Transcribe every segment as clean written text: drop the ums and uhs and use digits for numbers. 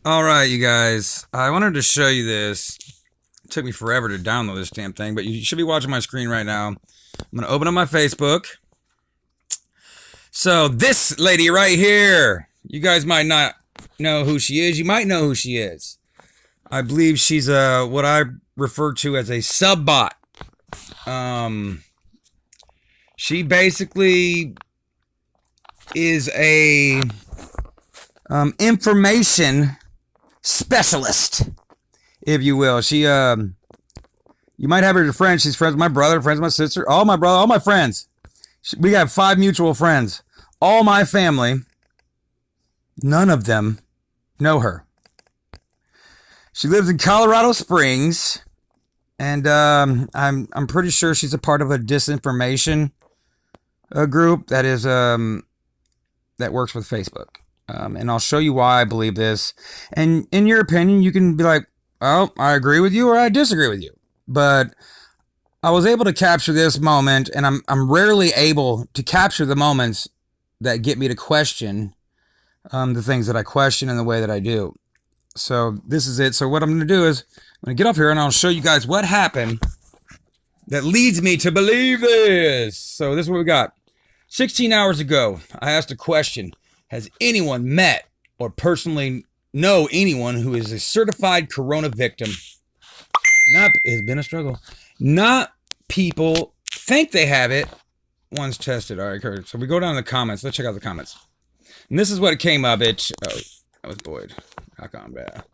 All right, you guys. I wanted to show you this. It took me forever to download this damn thing, but you should be watching my screen right now. I'm going to open up my Facebook. So, this lady right here, you guys might not know who she is. You might know who she is. I believe she's what I refer to as a sub bot. She basically is a information specialist, if you will. You might have her as a friend. She's friends with my brother, friends with my sister, all my friends. We have 5 mutual friends. All my family, none of them know her. She lives in Colorado Springs, and I'm pretty sure she's a part of a disinformation group that works with Facebook. And I'll show you why I believe this. And in your opinion, you can be like, "Oh, I agree with you," or "I disagree with you." But I was able to capture this moment, and I'm rarely able to capture the moments that get me to question the things that I question in the way that I do. So this is it. So what I'm going to do is I'm going to get up here and I'll show you guys what happened that leads me to believe this. So this is what we got. 16 hours ago, I asked a question. Has anyone met or personally know anyone who is a certified corona victim? It's been a struggle. Not people think they have it. One's tested. All right, Kurt. So we go down to the comments. Let's check out the comments. And this is what came up. That was Boyd. Rock on, bad.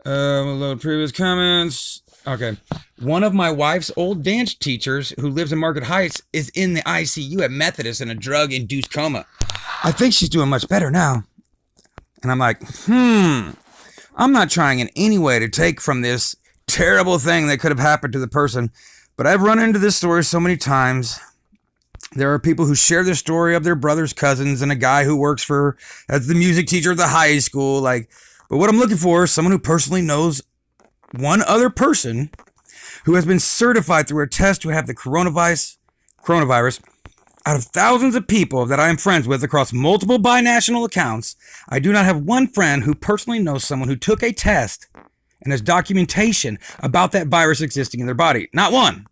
We'll load previous comments. Okay. One of my wife's old dance teachers who lives in Market Heights is in the ICU at Methodist in a drug-induced coma. I think she's doing much better now. And I'm like, I'm not trying in any way to take from this terrible thing that could have happened to the person, but I've run into this story so many times. There are people who share the story of their brother's cousins and a guy who works as the music teacher at the high school. But what I'm looking for is someone who personally knows one other person who has been certified through a test to have the coronavirus. Out of thousands of people that I am friends with across multiple binational accounts, I do not have one friend who personally knows someone who took a test and has documentation about that virus existing in their body. Not one.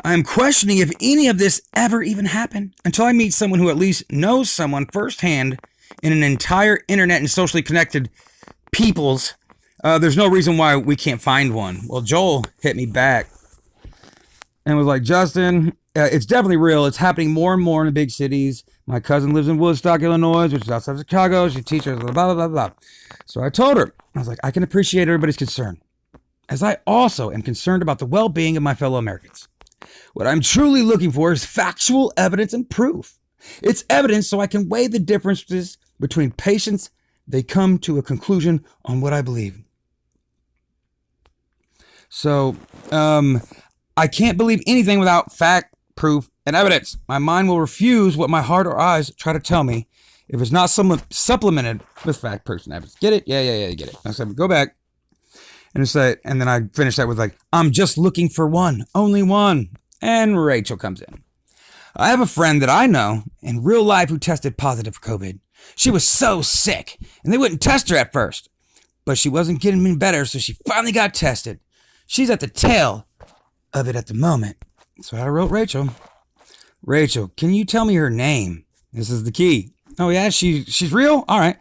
I am questioning if any of this ever even happened until I meet someone who at least knows someone firsthand in an entire internet and socially connected peoples. There's no reason why we can't find one. Well, Joel hit me back and was like, Justin, it's definitely real. It's happening more and more in the big cities. My cousin lives in Woodstock, Illinois, which is outside of Chicago. She teaches blah, blah, blah, blah. So I told her, I was like, I can appreciate everybody's concern, as I also am concerned about the well-being of my fellow Americans. What I'm truly looking for is factual evidence and proof. It's evidence so I can weigh the differences between patients. They come to a conclusion on what I believe. So, I can't believe anything without fact, proof, and evidence. My mind will refuse what my heart or eyes try to tell me if it's not supplemented with fact, proof, and evidence. Get it? Yeah, you get it. I said, go back. And then I finished that with I'm just looking for one, only one. And Rachel comes in. I have a friend that I know in real life who tested positive for COVID. She was so sick, and they wouldn't test her at first. But she wasn't getting any better, so she finally got tested. She's at the tail of it at the moment. So I wrote Rachel. Rachel, can you tell me her name? This is the key. Oh yeah, she's real? All right.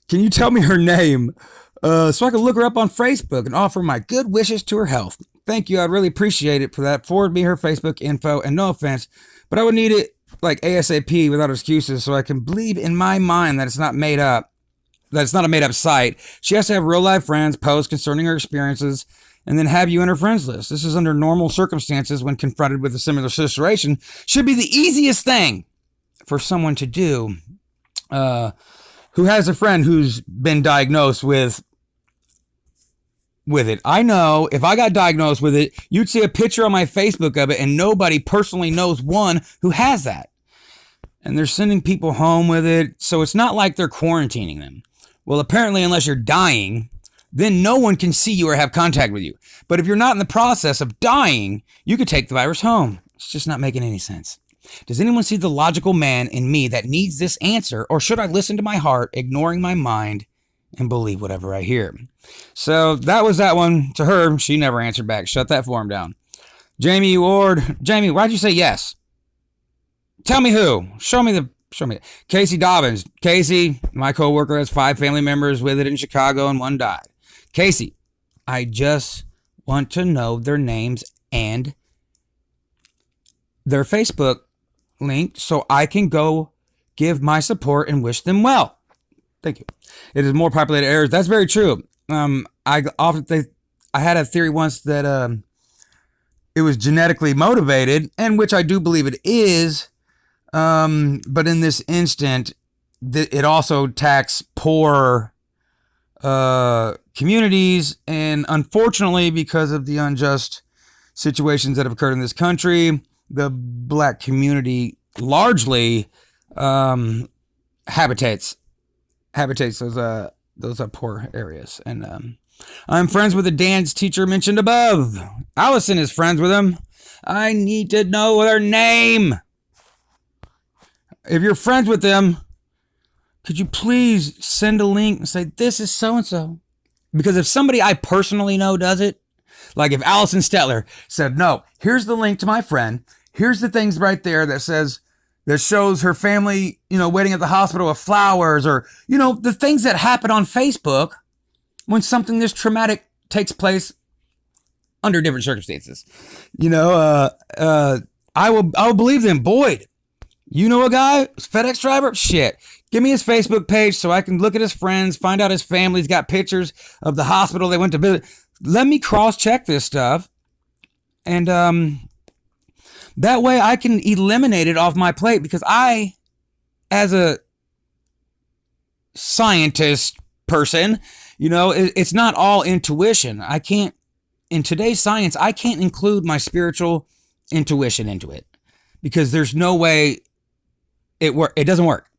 Can you tell me her name so I can look her up on Facebook and offer my good wishes to her health? Thank you. I'd really appreciate it for that. Forward me her Facebook info, and no offense, but I would need it ASAP without excuses so I can believe in my mind that it's not made up, that it's not a made up site. She has to have real life friends post concerning her experiences and then have you in her friends list. This is under normal circumstances when confronted with a similar situation. Should be the easiest thing for someone to do who has a friend who's been diagnosed with it. I know if I got diagnosed with it, you'd see a picture on my Facebook of it, and nobody personally knows one who has that. And they're sending people home with it, so it's not like they're quarantining them. Well, apparently, unless you're dying, then no one can see you or have contact with you. But if you're not in the process of dying, you could take the virus home. It's just not making any sense. Does anyone see the logical man in me that needs this answer, or should I listen to my heart, ignoring my mind, and believe whatever I hear. So that was that one to her. She never answered back. Shut that form down. Jamie Ward. Jamie, why'd you say yes? Tell me who. Show me. Casey Dobbins. Casey, my coworker, has 5 family members with it in Chicago and 1 died. Casey, I just want to know their names and their Facebook link so I can go give my support and wish them well. Thank you. It is more populated areas. That's very true. I had a theory once that it was genetically motivated, and which I do believe it is. But in this instant, it also attacks poor communities, and unfortunately, because of the unjust situations that have occurred in this country, the black community largely habitates those poor areas. And I'm friends with the dance teacher mentioned above. Allison is friends with him. I need to know their name. If you're friends with them, could you please send a link and say, this is so-and-so? Because if somebody I personally know does it, like if Allison Stetler said, no, here's the link to my friend. Here's the things right there that shows her family, waiting at the hospital with flowers, or, the things that happen on Facebook when something this traumatic takes place under different circumstances. I will believe them. Boyd, you know a guy, FedEx driver? Shit. Give me his Facebook page so I can look at his friends, find out his family's got pictures of the hospital they went to visit. Let me cross-check this stuff. And that way I can eliminate it off my plate, because I, as a scientist person, it's not all intuition. In today's science, I can't include my spiritual intuition into it, because there's no way it doesn't work.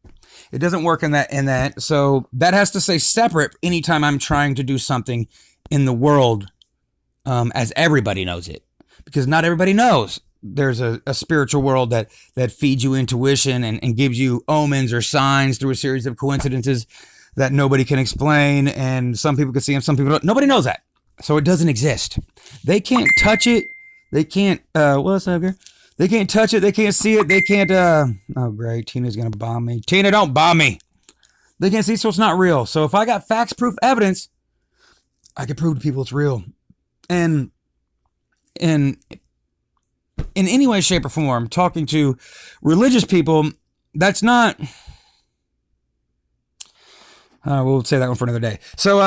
It doesn't work in that. So that has to stay separate anytime I'm trying to do something in the world, as everybody knows it, because not everybody knows there's a spiritual world that feeds you intuition and gives you omens or signs through a series of coincidences that nobody can explain. And some people can see them, some people don't. Nobody knows that. So it doesn't exist. They can't touch it. They can't, what's up here? They can't touch it. They can't see it. They can't, oh great, Tina's going to bomb me. Tina, don't bomb me. They can't see it, so it's not real. So if I got facts, proof, evidence, I can prove to people it's real. And in any way, shape, or form, talking to religious people, that's not... we'll say that one for another day. So,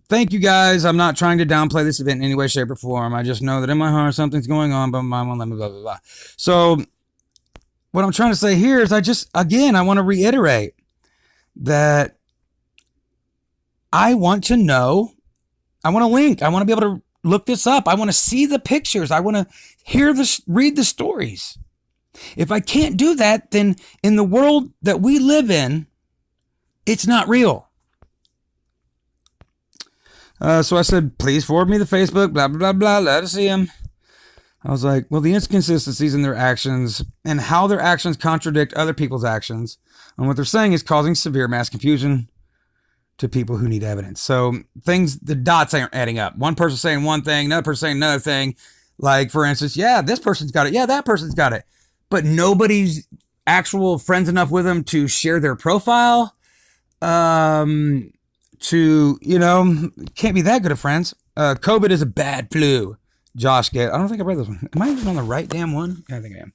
thank you guys. I'm not trying to downplay this event in any way, shape, or form. I just know that in my heart something's going on, but my mom won't let me, blah, blah, blah. So, what I'm trying to say here is I want to reiterate that I want to know, I want to link, I want to be able to look this up. I want to see the pictures. I want to read the stories. If I can't do that, then in the world that we live in, it's not real. So I said, please forward me the Facebook, blah, blah, blah, blah, let us see them. I was like, well, the inconsistencies in their actions and how their actions contradict other people's actions, and what they're saying is causing severe mass confusion to people who need evidence. So the dots aren't adding up. One person saying one thing, another person saying another thing. Like, for instance, yeah, this person's got it. Yeah, that person's got it. But nobody's actual friends enough with them to share their profile. Can't be that good of friends. COVID is a bad flu. Josh I don't think I read this one. Am I even on the right damn one? I think I am.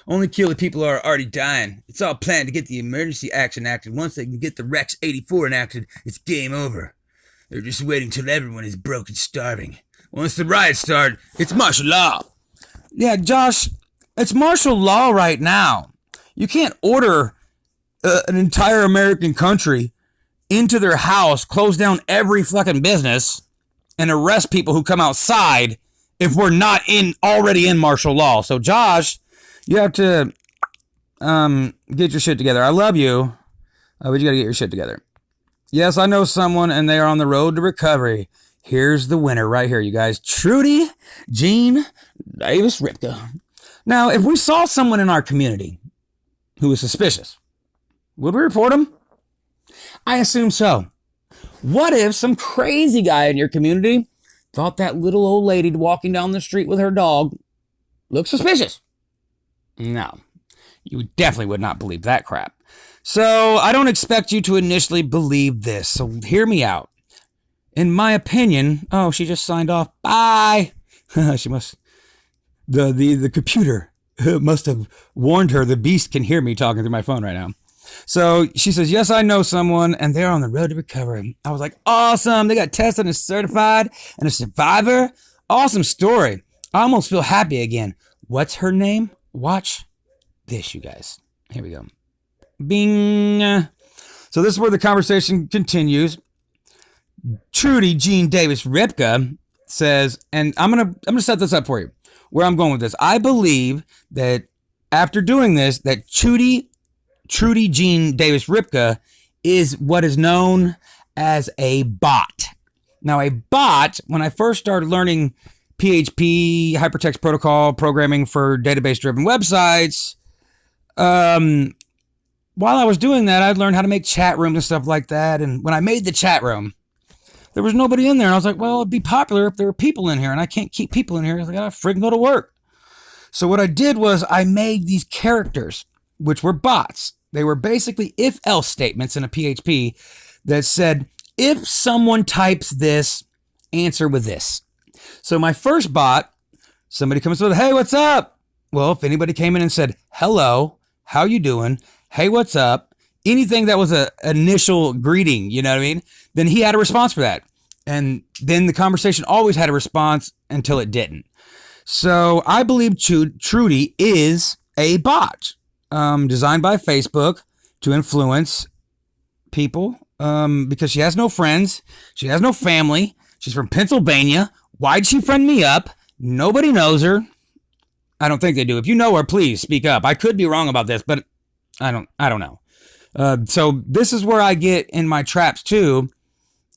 Only kill the people who are already dying. It's all planned to get the emergency action acted. Once they can get the Rex 84 enacted, it's game over. They're just waiting till everyone is broke and starving. Once the riots start, it's martial law. Yeah, Josh, it's martial law right now. You can't order an entire American country into their house, close down every fucking business, and arrest people who come outside if we're not already in martial law. So, Josh, you have to get your shit together. I love you, but you gotta get your shit together. Yes, I know someone, and they are on the road to recovery. Here's the winner right here, you guys. Trudy Jean Davis Ripka. Now, if we saw someone in our community who was suspicious, would we report them? I assume so. What if some crazy guy in your community thought that little old lady walking down the street with her dog looked suspicious? No, you definitely would not believe that crap. So I don't expect you to initially believe this. So hear me out. In my opinion, oh, she just signed off. Bye. She must. The computer must have warned her. The beast can hear me talking through my phone right now. So she says, yes, I know someone, and they're on the road to recovery. I was like, awesome. They got tested and certified and a survivor. Awesome story. I almost feel happy again. What's her name? Watch this, you guys. Here we go. Bing. So this is where the conversation continues. Trudy Jean Davis Ripka says, and I'm gonna set this up for you. Where I'm going with this, I believe that after doing this, that Trudy Jean Davis Ripka is what is known as a bot. Now, a bot, when I first started learning PHP, hypertext protocol programming for database-driven websites, while I was doing that, I'd learned how to make chat rooms and stuff like that. And when I made the chat room, there was nobody in there. And I was like, well, it'd be popular if there were people in here, and I can't keep people in here because I gotta freaking go to work. So what I did was I made these characters, which were bots. They were basically if-else statements in a PHP that said, if someone types this, answer with this. So my first bot, somebody comes with, hey, what's up? Well, if anybody came in and said, hello, how you doing? Hey, what's up? Anything that was an initial greeting, you know what I mean? Then he had a response for that. And then the conversation always had a response until it didn't. So I believe Trudy is a bot designed by Facebook to influence people because she has no friends. She has no family. She's from Pennsylvania. Why'd she friend me up? Nobody knows her. I don't think they do. If you know her, please speak up. I could be wrong about this, but I don't know. So this is where I get in my traps too.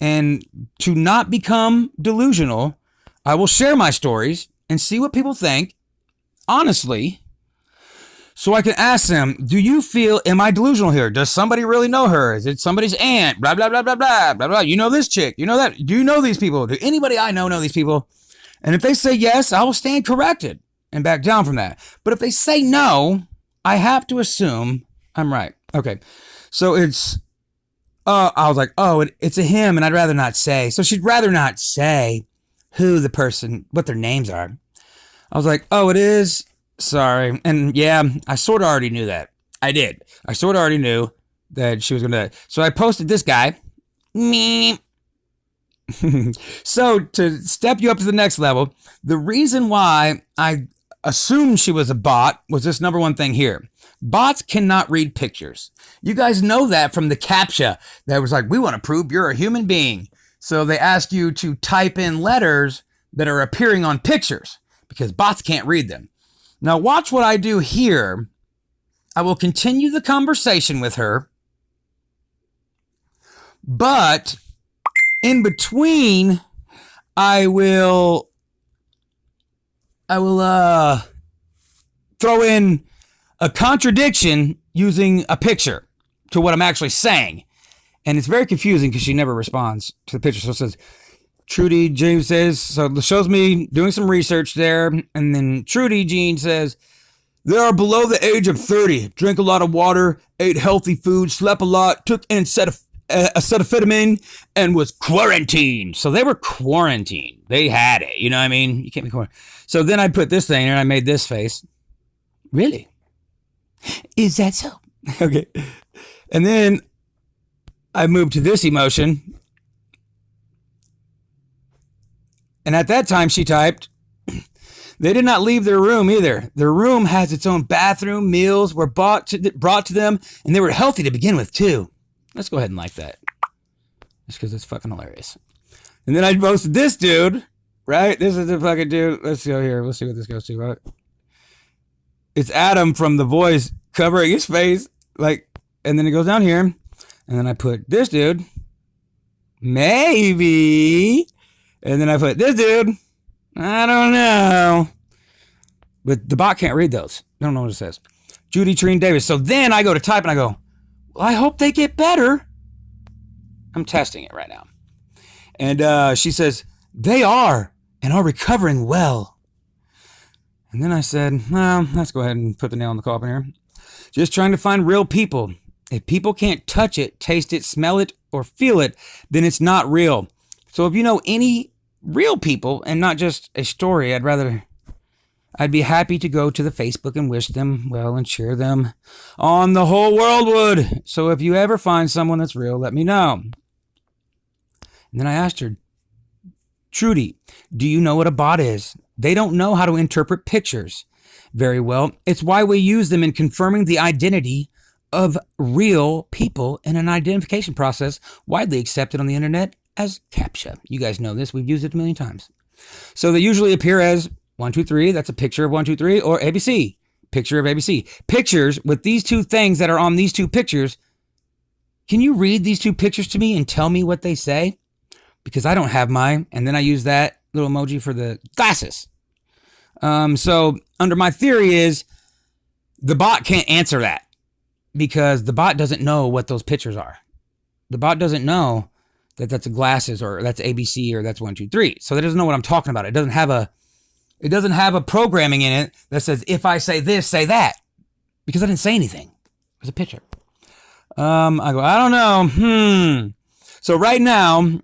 And to not become delusional, I will share my stories and see what people think, honestly, so I can ask them, do you feel, am I delusional here? Does somebody really know her? Is it somebody's aunt? Blah, blah, blah, blah, blah, blah, blah. You know this chick. You know that. Do you know these people? Do anybody I know these people? And if they say yes, I will stand corrected and back down from that. But if they say no, I have to assume I'm right. Okay. So it's, I was like, oh, it's a him, and I'd rather not say. So she'd rather not say who the person, what their names are. I was like, oh, it is? Sorry. And yeah, I sort of already knew that. I did. I sort of already knew that she was going to. So I posted this guy. Me. So to step you up to the next level, the reason why I assumed she was a bot was this number one thing here. Bots cannot read pictures. You guys know that from the CAPTCHA that was like, we want to prove you're a human being. So they ask you to type in letters that are appearing on pictures because bots can't read them. Now watch what I do here. I will continue the conversation with her, but in between, I will throw in a contradiction using a picture to what I'm actually saying. And it's very confusing because she never responds to the picture. So it says, Trudy Jean says, so it shows me doing some research there. And then Trudy Jean says, they are below the age of 30, drink a lot of water, ate healthy food, slept a lot, took acetaminophen, and was quarantined. So they were quarantined. They had it. You know what I mean? You can't be quarantined. So then I put this thing and I made this face. Really? Is that so? Okay. And then I moved to this emotion. And at that time she typed, they did not leave their room either. Their room has its own bathroom, meals were brought to them, and they were healthy to begin with too. Let's go ahead and like that. Just because it's fucking hilarious. And then I posted this dude, right? This is the fucking dude. Let's go here. Let's see what this goes to, right? It's Adam from The Voice covering his face. Like, and then it goes down here. And then I put this dude. Maybe. And then I put this dude. I don't know. But the bot can't read those. I don't know what it says. Judy Treen Davis. So then I go to type and I go, well, I hope they get better. I'm testing it right now. And she says, they are and are recovering well. And then I said, well, let's go ahead and put the nail in the coffin here. Just trying to find real people. If people can't touch it, taste it, smell it, or feel it, then it's not real. So if you know any real people and not just a story, I'd be happy to go to the Facebook and wish them well and cheer them on. The whole world would. So if you ever find someone that's real, let me know. And then I asked her, Trudy, do you know what a bot is? They don't know how to interpret pictures very well. It's why we use them in confirming the identity of real people in an identification process widely accepted on the internet as CAPTCHA. You guys know this. We've used it a million times. So they usually appear as 1, 2, 3. That's a picture of 1, 2, 3, or ABC. Picture of ABC. Pictures with these two things that are on these two pictures. Can you read these two pictures to me and tell me what they say? Because I don't have mine. And then I use that little emoji for the glasses. So under my theory is the bot can't answer that because the bot doesn't know what those pictures are. The bot doesn't know that that's a glasses or that's ABC or that's 1, 2, 3. So it doesn't know what I'm talking about. It doesn't have a programming in it that says, if I say this, say that, because I didn't say anything. It was a picture. I go, I don't know. So right now,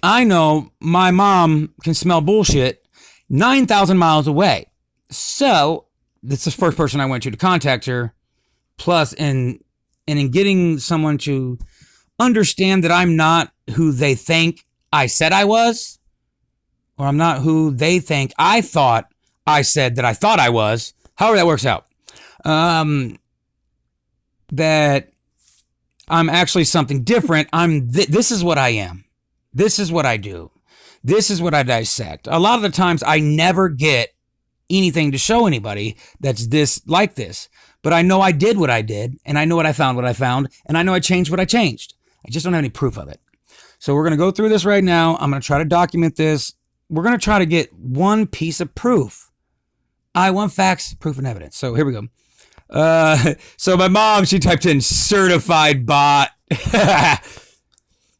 I know my mom can smell bullshit 9,000 miles away. So that's the first person I went to contact her. Plus, in getting someone to understand that I'm not who they think I said I was, or I'm not who they think I thought I said that I thought I was, however that works out, that I'm actually something different. This is what I am. This is what I do. This is what I dissect. A lot of the times I never get anything to show anybody that's like this. But I know I did what I did, and I know what I found, and I know I changed what I changed. I just don't have any proof of it. So we're going to go through this right now. I'm going to try to document this. We're going to try to get one piece of proof. I want facts, proof, and evidence. So here we go. So my mom, she typed in certified bot.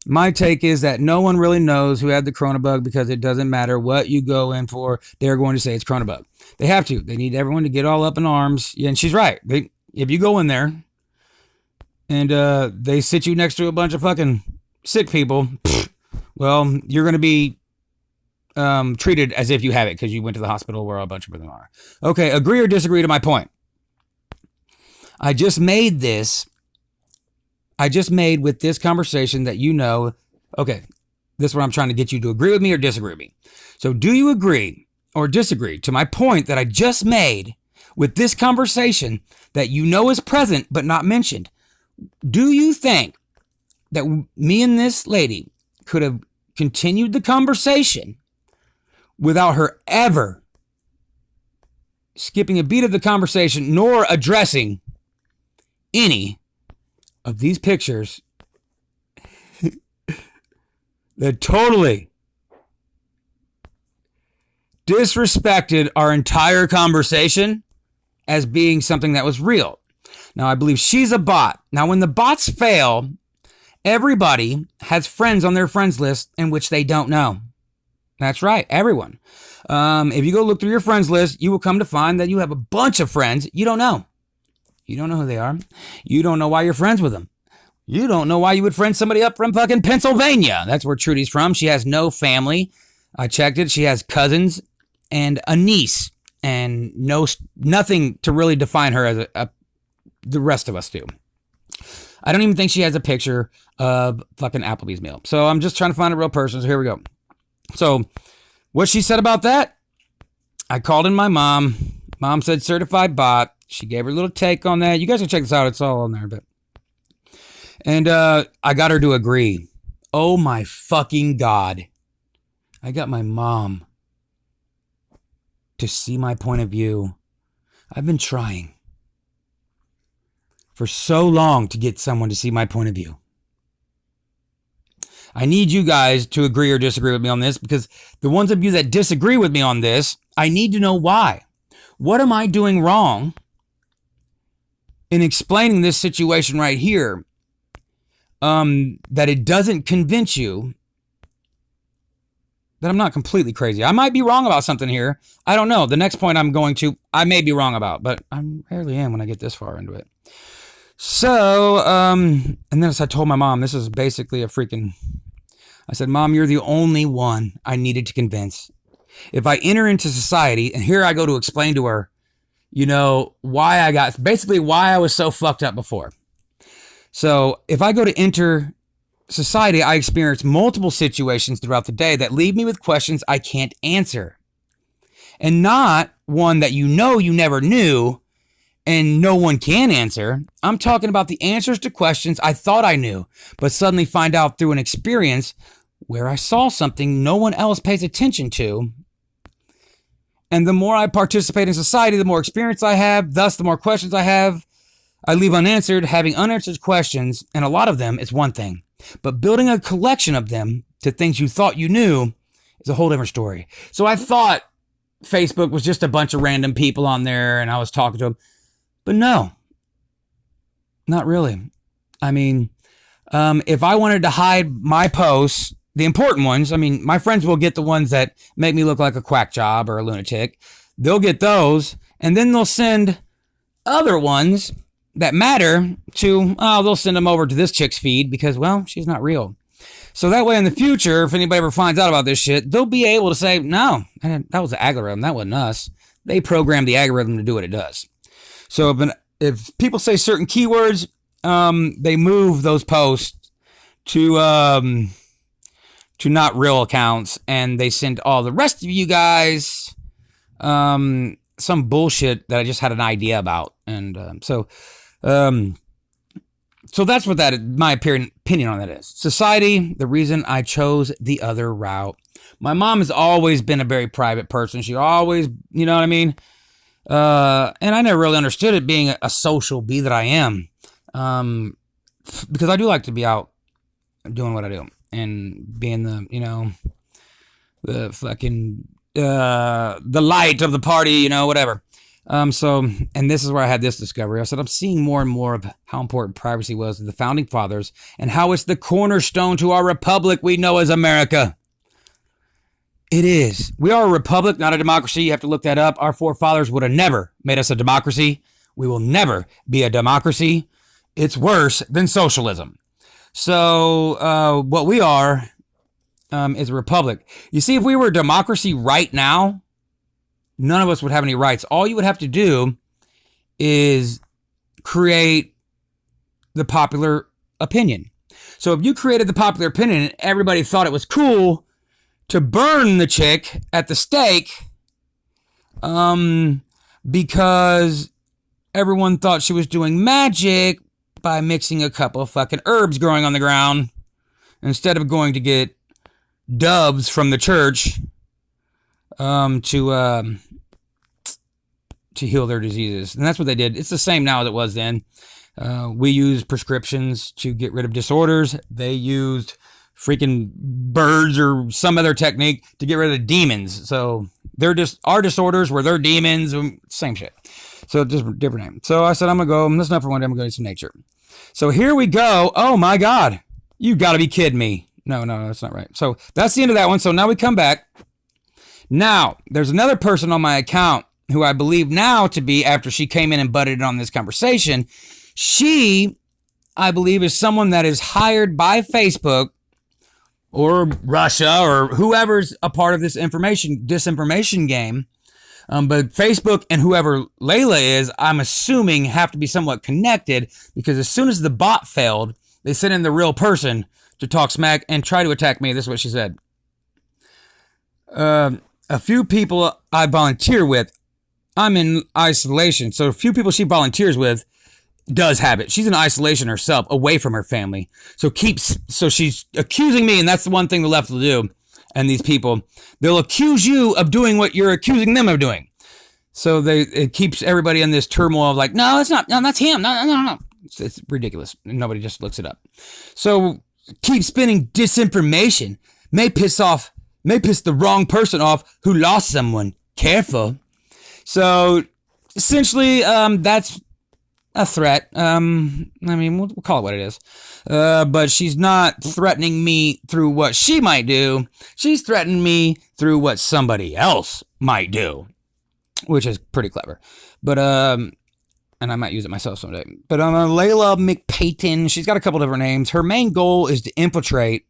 My take is that no one really knows who had the Cronabug because it doesn't matter what you go in for. They're going to say it's Cronabug. They have to. They need everyone to get all up in arms. Yeah, and she's right. If you go in there and they sit you next to a bunch of fucking sick people, well, you're going to be treated as if you have it because you went to the hospital where a bunch of them are. Okay, agree or disagree to my point? I just made with this conversation that you know, okay, this is what I'm trying to get you to agree with me or disagree with me. So do you agree or disagree to my point that I just made with this conversation that you know is present but not mentioned? Do you think that me and this lady could have continued the conversation without her ever skipping a beat of the conversation nor addressing any of these pictures that totally disrespected our entire conversation as being something that was real? Now, I believe she's a bot. Now, when the bots fail, everybody has friends on their friends list in which they don't know. That's right, everyone. If you go look through your friends list, you will come to find that you have a bunch of friends you don't know. You don't know who they are. You don't know why you're friends with them. You don't know why you would friend somebody up from fucking Pennsylvania. That's where Trudy's from. She has no family. I checked it. She has cousins and a niece and nothing to really define her as the rest of us do. I don't even think she has a picture of fucking Applebee's meal. So I'm just trying to find a real person. So here we go. So what she said about that, I called in my mom. Mom said certified bot. She gave her a little take on that. You guys can check this out. It's all on there. And I got her to agree. Oh my fucking God. I got my mom to see my point of view. I've been trying for so long to get someone to see my point of view. I need you guys to agree or disagree with me on this, because the ones of you that disagree with me on this, I need to know why. What am I doing wrong in explaining this situation right here, that it doesn't convince you that I'm not completely crazy. I might be wrong about something here. I don't know. The next point I may be wrong about, but I rarely am when I get this far into it. So, and then as I told my mom, this is basically I said, Mom, you're the only one I needed to convince. If I enter into society, and here I go to explain to her, why I was so fucked up before. So if I go to enter society, I experience multiple situations throughout the day that leave me with questions I can't answer. And not one that you never knew, and no one can answer. I'm talking about the answers to questions I thought I knew, but suddenly find out through an experience where I saw something no one else pays attention to. And the more I participate in society, the more experience I have, thus the more questions I leave unanswered. Having unanswered questions, and a lot of them, is one thing. But building a collection of them to things you thought you knew is a whole different story. So I thought Facebook was just a bunch of random people on there and I was talking to them. But no, not really. I mean, if I wanted to hide my posts, the important ones, my friends will get the ones that make me look like a quack job or a lunatic. They'll get those, and then they'll send other ones that matter they'll send them over to this chick's feed because, well, she's not real. So that way in the future, if anybody ever finds out about this shit, they'll be able to say, no, that was the algorithm. That wasn't us. They programmed the algorithm to do what it does. So if people say certain keywords, they move those posts to not real accounts, and they send all the rest of you guys some bullshit that I just had an idea about. And so that's what my opinion on that is. Society, the reason I chose the other route. My mom has always been a very private person. She always, you know what I mean? And I never really understood it being a social bee that I am. Because I do like to be out doing what I do and being the fucking, the light of the party, whatever. And this is where I had this discovery. I said, I'm seeing more and more of how important privacy was to the founding fathers and how it's the cornerstone to our republic we know as America. It is. We are a republic, not a democracy. You have to look that up. Our forefathers would have never made us a democracy. We will never be a democracy. It's worse than socialism. So what we are is a republic. You see, if we were a democracy right now, none of us would have any rights. All you would have to do is create the popular opinion. So if you created the popular opinion and everybody thought it was cool to burn the chick at the stake, because everyone thought she was doing magic by mixing a couple of fucking herbs growing on the ground instead of going to get doves from the church to heal their diseases. And that's what they did. It's the same now as it was then. We use prescriptions to get rid of disorders. They used freaking birds or some other technique to get rid of demons. So they're just, our disorders were their demons, same shit. So just different name. So I said, I'm going to go, that's enough for one day, I'm going to go to some nature. So here we go. Oh my God. You got to be kidding me. No, that's not right. So that's the end of that one. So now we come back. Now, there's another person on my account who I believe now to be, after she came in and butted in on this conversation, she, I believe, is someone that is hired by Facebook or Russia or whoever's a part of this disinformation game. But Facebook and whoever Layla is, I'm assuming, have to be somewhat connected, because as soon as the bot failed, they sent in the real person to talk smack and try to attack me. This is what she said. A few people I volunteer with, I'm in isolation. So a few people she volunteers with does have it. She's in isolation herself, away from her family. So she's accusing me, and that's the one thing the left will do. And these people, they'll accuse you of doing what you're accusing them of doing. So it keeps everybody in this turmoil of like, no, it's not. No, that's him. No. It's ridiculous. Nobody just looks it up. So keep spinning disinformation. May piss the wrong person off who lost someone. Careful. So essentially, that's a threat. I mean, we'll call it what it is. But she's not threatening me through what she might do. She's threatening me through what somebody else might do, which is pretty clever. But, and I might use it myself someday. But Layla McPayton, she's got a couple different names. Her main goal is to infiltrate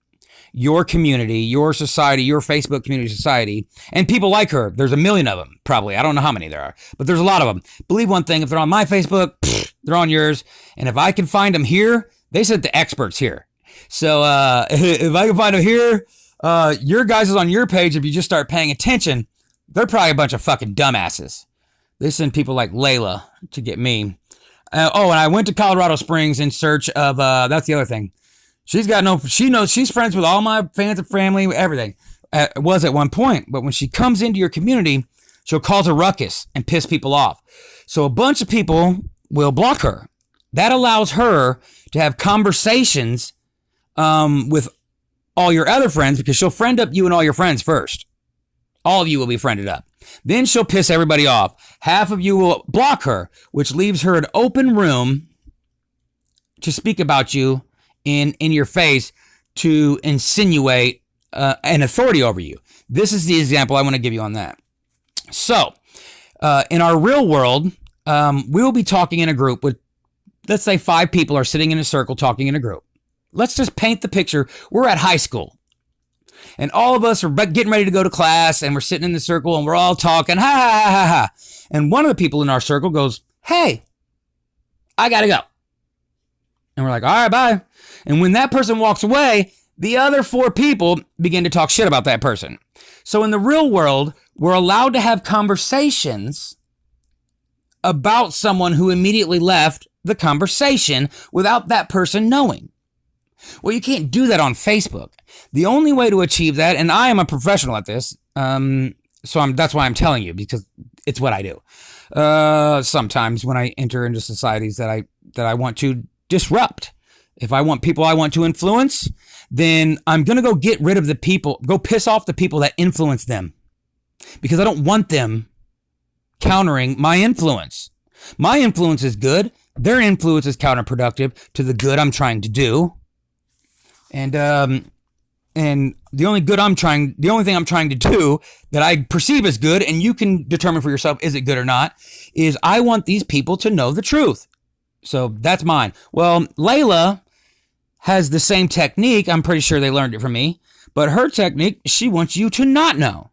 your community, your society, your Facebook community society, and people like her. There's a million of them, probably. I don't know how many there are, but there's a lot of them. Believe one thing, if they're on my Facebook, they're on yours. And if I can find them here, they sent the experts here. So if I can find them here, your guys is on your page. If you just start paying attention, they're probably a bunch of fucking dumbasses. They send people like Layla to get me. And I went to Colorado Springs in search of, that's the other thing. She knows she's friends with all my fans and family, everything. Was at one point, but when she comes into your community, she'll cause a ruckus and piss people off. So a bunch of people will block her. That allows her to have conversations with all your other friends, because she'll friend up you and all your friends first. All of you will be friended up. Then she'll piss everybody off. Half of you will block her, which leaves her an open room to speak about you in your face, to insinuate an authority over you. This is the example I want to give you on that. So, in our real world, we will be talking in a group with, let's say 5 people are sitting in a circle talking in a group. Let's just paint the picture. We're at high school. And all of us are getting ready to go to class, and we're sitting in the circle, and we're all talking, ha, ha, ha, ha, ha. And one of the people in our circle goes, hey, I gotta go. And we're like, all right, bye. And when that person walks away, the other 4 people begin to talk shit about that person. So in the real world, we're allowed to have conversations about someone who immediately left the conversation without that person knowing. Well, you can't do that on Facebook. The only way to achieve that, and I am a professional at this, that's why I'm telling you, because it's what I do. Sometimes when I enter into societies that I want to disrupt, if I want people I want to influence, then I'm going to go get rid of the people, go piss off the people that influence them, because I don't want them countering my influence. My influence is good. Their influence is counterproductive to the good I'm trying to do. And the only thing I'm trying to do that I perceive as good, and you can determine for yourself, is it good or not, is I want these people to know the truth. So that's mine. Well, Layla has the same technique. I'm pretty sure they learned it from me, but her technique, she wants you to not know.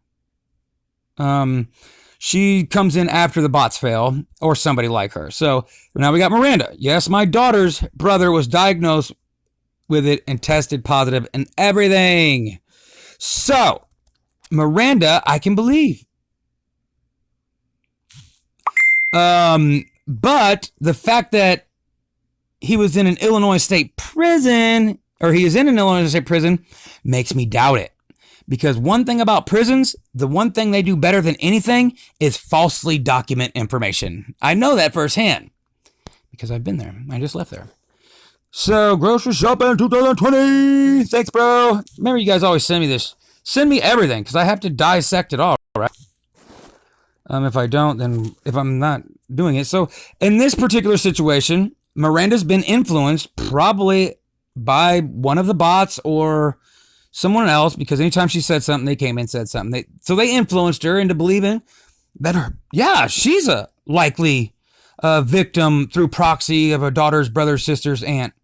She comes in after the bots fail, or somebody like her. So now we got Miranda. Yes, my daughter's brother was diagnosed with it and tested positive and everything. So Miranda, I can believe. But the fact that he was in an Illinois state prison, or he is in an Illinois state prison, makes me doubt it. Because one thing about prisons, the one thing they do better than anything is falsely document information. I know that firsthand because I've been there. I just left there. So, grocery shopping 2020. Thanks, bro. Remember, you guys always send me this. Send me everything, because I have to dissect it all, right? If I don't, then if I'm not doing it. So, in this particular situation, Miranda's been influenced probably by one of the bots or someone else, because anytime she said something, they came in and said something. So they influenced her into believing that she's a likely victim through proxy of a daughter's brother, sister's aunt.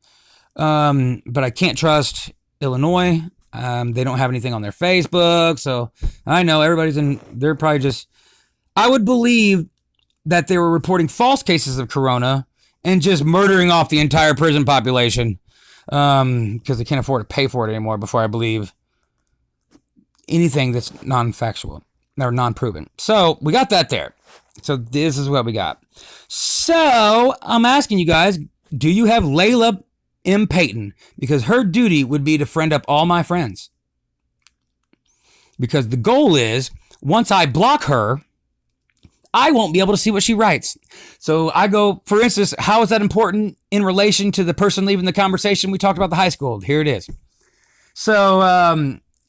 But I can't trust Illinois. They don't have anything on their Facebook. So I know they're probably just, I would believe that they were reporting false cases of corona and just murdering off the entire prison population. Because they can't afford to pay for it anymore before I believe anything that's non-factual or non-proven. So we got that there. So this is what we got. So I'm asking you guys, do you have Layla M. Payton? Because her duty would be to friend up all my friends. Because the goal is, once I block her, I won't be able to see what she writes. So I go, for instance, how is that important in relation to the person leaving the conversation? We talked about the high school. Here it is. So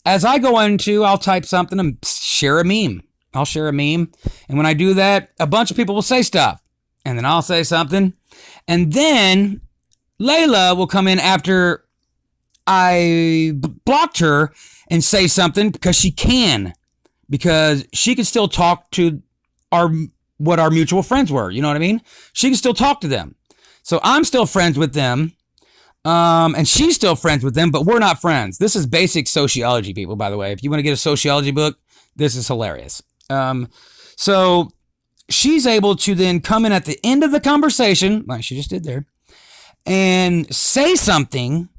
as I go into, I'll type something and share a meme. I'll share a meme. And when I do that, a bunch of people will say stuff. And then I'll say something. And then Layla will come in after I blocked her and say something because she can still talk to what our mutual friends were. You know what I mean? She can still talk to them. So I'm still friends with them. And she's still friends with them, but we're not friends. This is basic sociology, people, by the way. If you want to get a sociology book, this is hilarious. So she's able to then come in at the end of the conversation, like she just did there, and say something.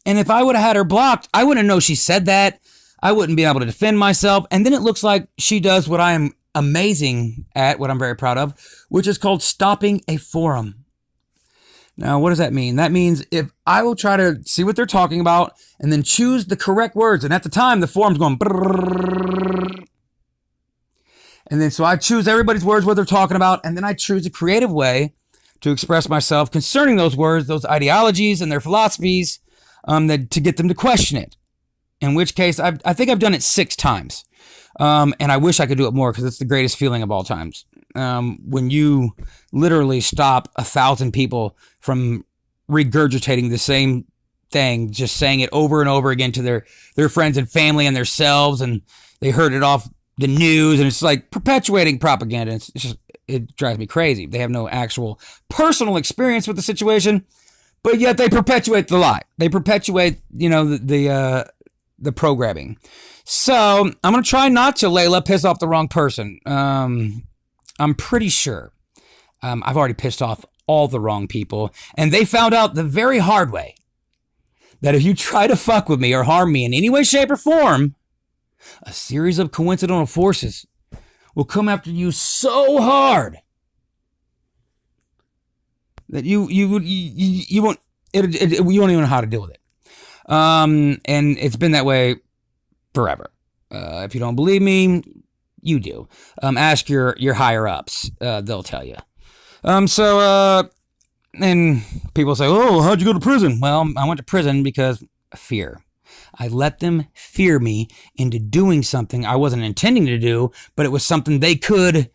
And if I would have had her blocked, I wouldn't know she said that. I wouldn't be able to defend myself. And then it looks like she does what I am amazing at, what I'm very proud of, which is called stopping a forum. Now, what does that mean? That means if I will try to see what they're talking about and then choose the correct words. And at the time, the forum's going brrrr. And then so I choose everybody's words, what they're talking about. And then I choose a creative way to express myself concerning those words, those ideologies and their philosophies, to get them to question it. In which case, I think I've done it 6 times. And I wish I could do it more because it's the greatest feeling of all times. When you literally stop 1,000 people from regurgitating the same thing, just saying it over and over again to their friends and family and themselves, and they heard it off the news, and it's like perpetuating propaganda. It drives me crazy. They have no actual personal experience with the situation, but yet they perpetuate the lie. They perpetuate, the programming. So I'm going to try not to, Layla, piss off the wrong person. I'm pretty sure I've already pissed off all the wrong people, and they found out the very hard way that if you try to fuck with me or harm me in any way, shape, or form, a series of coincidental forces will come after you so hard that you won't you won't even know how to deal with it. And it's been that way forever. If you don't believe me, you do. Ask your higher ups. They'll tell you. And people say, oh, how'd you go to prison? Well, I went to prison because of fear. I let them fear me into doing something I wasn't intending to do, but it was something they could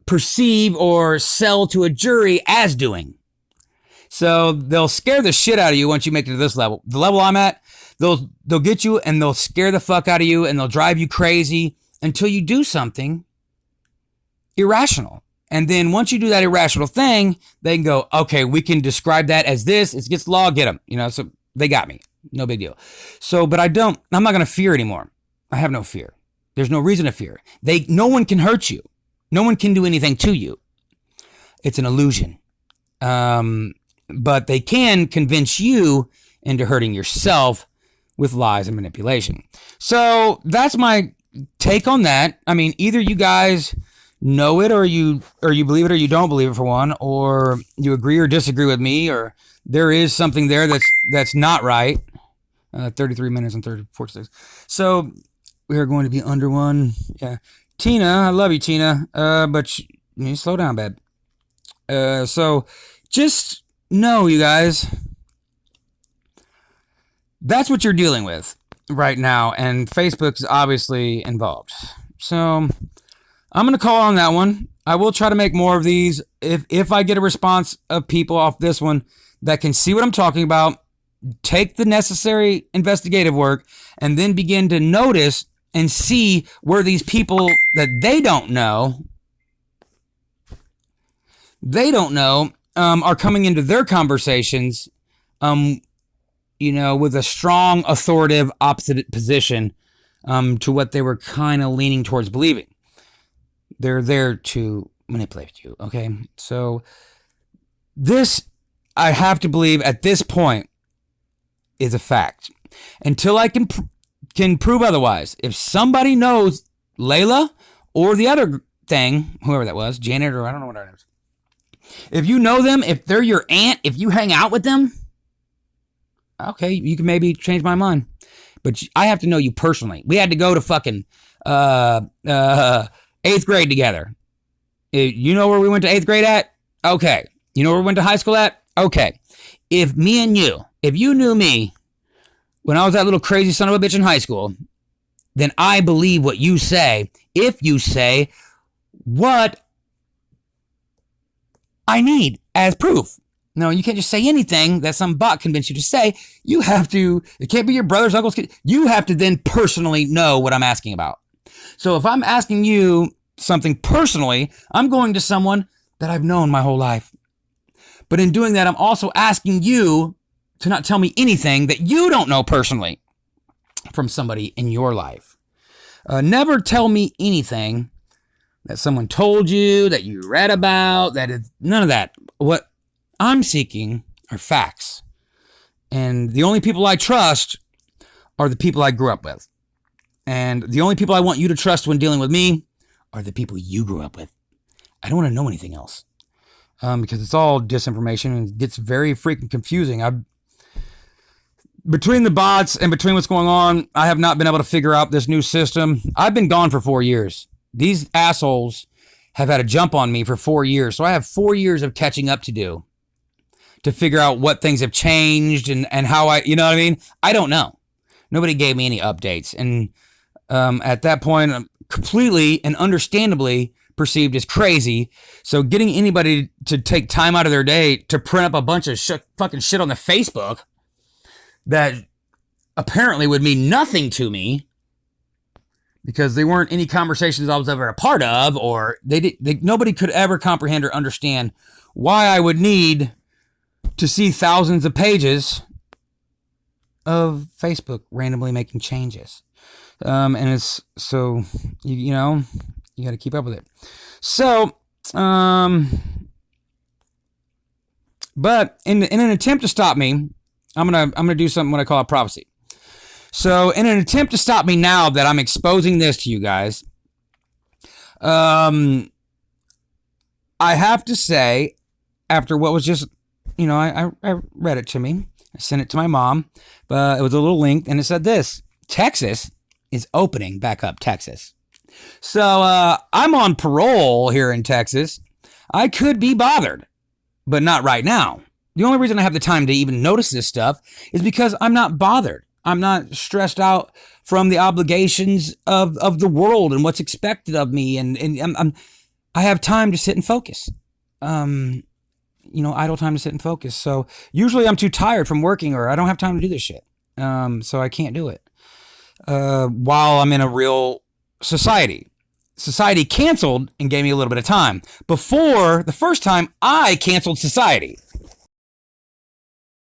perceive or sell to a jury as doing. So they'll scare the shit out of you once you make it to this level. The level I'm at, they'll get you and they'll scare the fuck out of you and they'll drive you crazy until you do something irrational. And then once you do that irrational thing, they can go, okay, we can describe that as this. It's against the law. Get them. So they got me. No big deal. So, but I'm not going to fear anymore. I have no fear. There's no reason to fear. No one can hurt you. No one can do anything to you. It's an illusion. But they can convince you into hurting yourself with lies and manipulation. So that's my take on that. I mean, either you guys know it or you believe it or you don't believe it, for one, or you agree or disagree with me, or there is something there that's not right. 33 minutes and 34 seconds. So we are going to be under one. Yeah. Tina, I love you, Tina. But you need to slow down, babe. So just know, you guys, that's what you're dealing with right now. And Facebook is obviously involved. So I'm going to call on that one. I will try to make more of these. If I get a response of people off this one that can see what I'm talking about, take the necessary investigative work, and then begin to notice and see where these people that they don't know are coming into their conversations, with a strong authoritative opposite position to what they were kind of leaning towards believing. They're there to manipulate you, okay? So this, I have to believe at this point, is a fact. Until I can prove otherwise. If somebody knows Layla or the other thing, whoever that was, Janet, or I don't know what her name is. If you know them, if they're your aunt, if you hang out with them, okay, you can maybe change my mind. But I have to know you personally. We had to go to fucking 8th grade together. You know where we went to 8th grade at? Okay. You know where we went to high school at? Okay. If you knew me when I was that little crazy son of a bitch in high school, then I believe what you say if you say what I need as proof. No, you can't just say anything that some bot convinced you to say. You have to, it can't be your brother's, uncle's kid. You have to then personally know what I'm asking about. So if I'm asking you something personally, I'm going to someone that I've known my whole life. But in doing that, I'm also asking you to not tell me anything that you don't know personally from somebody in your life. Never tell me anything that someone told you, that you read about, that is none of that. What I'm seeking are facts. And the only people I trust are the people I grew up with. And the only people I want you to trust when dealing with me are the people you grew up with. I don't want to know anything else. Because it's all disinformation and it gets very freaking confusing. Between the bots and between what's going on, I have not been able to figure out this new system. I've been gone for 4 years. These assholes have had a jump on me for 4 years. So I have 4 years of catching up to do to figure out what things have changed and how you know what I mean? I don't know. Nobody gave me any updates. And at that point, I'm completely and understandably perceived as crazy. So getting anybody to take time out of their day to print up a bunch of fucking shit on the Facebook that apparently would mean nothing to me because they weren't any conversations I was ever a part of, or nobody could ever comprehend or understand why I would need to see thousands of pages of Facebook randomly making changes. And it's so, you know, you got to keep up with it. So, but in an attempt to stop me, I'm gonna do something what I call a prophecy. So, in an attempt to stop me now that I'm exposing this to you guys, I have to say, after what was just, you know, I read it to me. I sent it to my mom. It was a little link, and it said this: Texas is opening back up. Texas. So I'm on parole here in Texas. I could be bothered, but not right now. The only reason I have the time to even notice this stuff is because I'm not bothered. I'm not stressed out from the obligations of the world and what's expected of me. And I have time to sit and focus. You know, idle time to sit and focus. So usually I'm too tired from working or I don't have time to do this shit. So I can't do it. While I'm in a real society. Society canceled and gave me a little bit of time. Before, the first time, I canceled society.